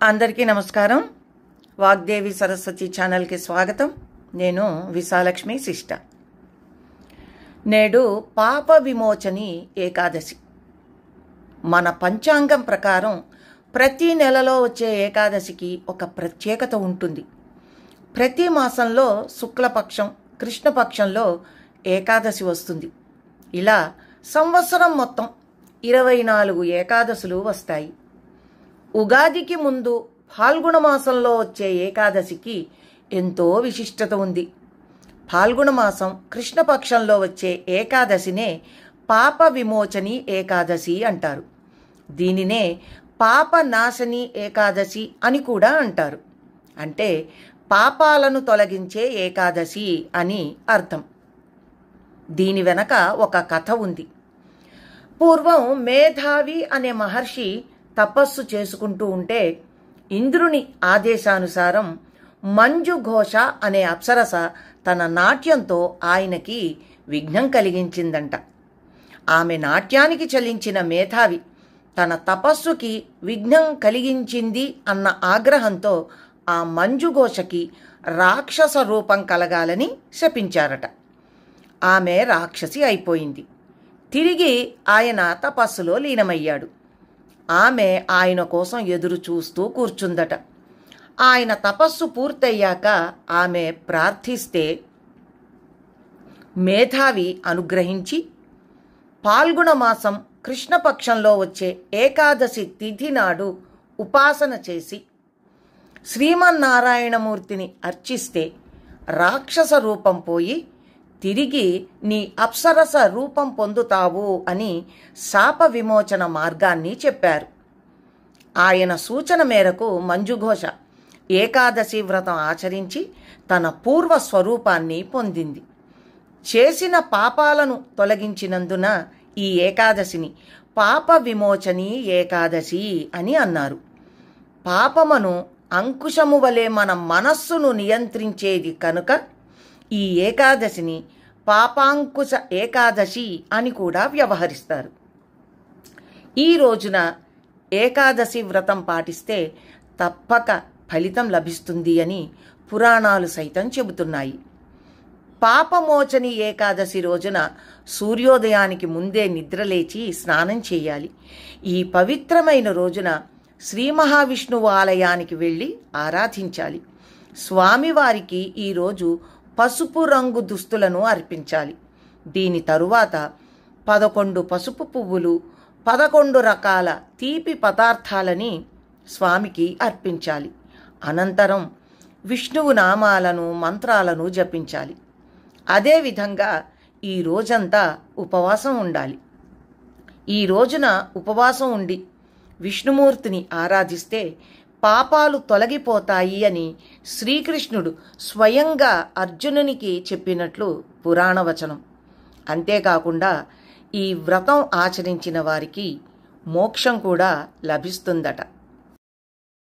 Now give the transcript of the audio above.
అందరికీ నమస్కారం. వాగ్దేవి సరస్వతి ఛానల్కి స్వాగతం. నేను విశాలక్ష్మి శిష్ట. నేడు పాప విమోచని ఏకాదశి. మన పంచాంగం ప్రకారం ప్రతి నెలలో వచ్చే ఏకాదశికి ఒక ప్రత్యేకత ఉంటుంది. ప్రతి మాసంలో శుక్లపక్షం, కృష్ణపక్షంలో ఏకాదశి వస్తుంది. ఇలా సంవత్సరం మొత్తం 24 ఏకాదశులు వస్తాయి. ఉగాదికి ముందు ఫాల్గుణ మాసంలో వచ్చే ఏకాదశికి ఎంతో విశిష్టత ఉంది. ఫాల్గుణ మాసం కృష్ణపక్షంలో వచ్చే ఏకాదశినే పాప విమోచని ఏకాదశి అంటారు. దీనినే పాప నాశని ఏకాదశి అని కూడా అంటారు. అంటే పాపాలను తొలగించే ఏకాదశి అని అర్థం. దీని వెనక ఒక కథ ఉంది. పూర్వం మేధావి అనే మహర్షి తపస్సు చేసుకుంటూ ఉంటే ఇంద్రుని ఆదేశానుసారం మంజు ఘోష అనే అప్సరస తన నాట్యంతో ఆయనకి విఘ్నం కలిగించిందంట. ఆమె నాట్యానికి చలించిన మేధావి తన తపస్సుకి విఘ్నం కలిగించింది అన్న ఆగ్రహంతో ఆ మంజు ఘోషకి రాక్షస రూపం కలగాలని శపించారట. ఆమె రాక్షసి అయిపోయింది. తిరిగి ఆయన తపస్సులో లీనమయ్యాడు. ఆమె ఆయన కోసం ఎదురు చూస్తూ కూర్చుందట. ఆయన తపస్సు పూర్తయ్యాక ఆమె ప్రార్థిస్తే మేధావి అనుగ్రహించి పాల్గొన మాసం కృష్ణపక్షంలో వచ్చే ఏకాదశి తిథి నాడు ఉపాసన చేసి శ్రీమన్నారాయణమూర్తిని అర్చిస్తే రాక్షస రూపం పోయి తిరిగి నీ అప్సరస రూపం పొందుతావు అని శాప విమోచన మార్గాన్ని చెప్పారు. ఆయన సూచన మేరకు మంజుఘోష ఏకాదశి వ్రతం ఆచరించి తన పూర్వ స్వరూపాన్ని పొందింది. చేసిన పాపాలను తొలగించినందున ఈ ఏకాదశిని పాప విమోచని ఏకాదశి అని అన్నారు. పాపమును అంకుశము వలె మన మనస్సును నియంత్రించేది కనుక ఈ ఏకాదశిని పాపాంకుశ ఏకాదశి అని కూడా వ్యవహరిస్తారు. ఈ రోజున ఏకాదశి వ్రతం పాటిస్తే తప్పక ఫలితం లభిస్తుంది అని పురాణాలు సైతం చెబుతున్నాయి. పాపమోచని ఏకాదశి రోజున సూర్యోదయానికి ముందే నిద్రలేచి స్నానం చేయాలి. ఈ పవిత్రమైన రోజున శ్రీ మహావిష్ణువు ఆలయానికి వెళ్ళి ఆరాధించాలి. స్వామివారికి ఈరోజు పసుపు రంగు దుస్తులను అర్పించాలి. దీని తరువాత 11 పసుపు పువ్వులు, 11 రకాల తీపి పదార్థాలని స్వామికి అర్పించాలి. అనంతరం విష్ణువు నామాలను, మంత్రాలను జపించాలి. అదేవిధంగా ఈ రోజంతా ఉపవాసం ఉండాలి. ఈ రోజున ఉపవాసం ఉండి విష్ణుమూర్తిని ఆరాధిస్తే పాపాలు తొలగిపోతాయి అని శ్రీకృష్ణుడు స్వయంగా అర్జునునికి చెప్పినట్లు పురాణవచనం. అంతేకాకుండా ఈ వ్రతం ఆచరించిన వారికి మోక్షం కూడా లభిస్తుందట.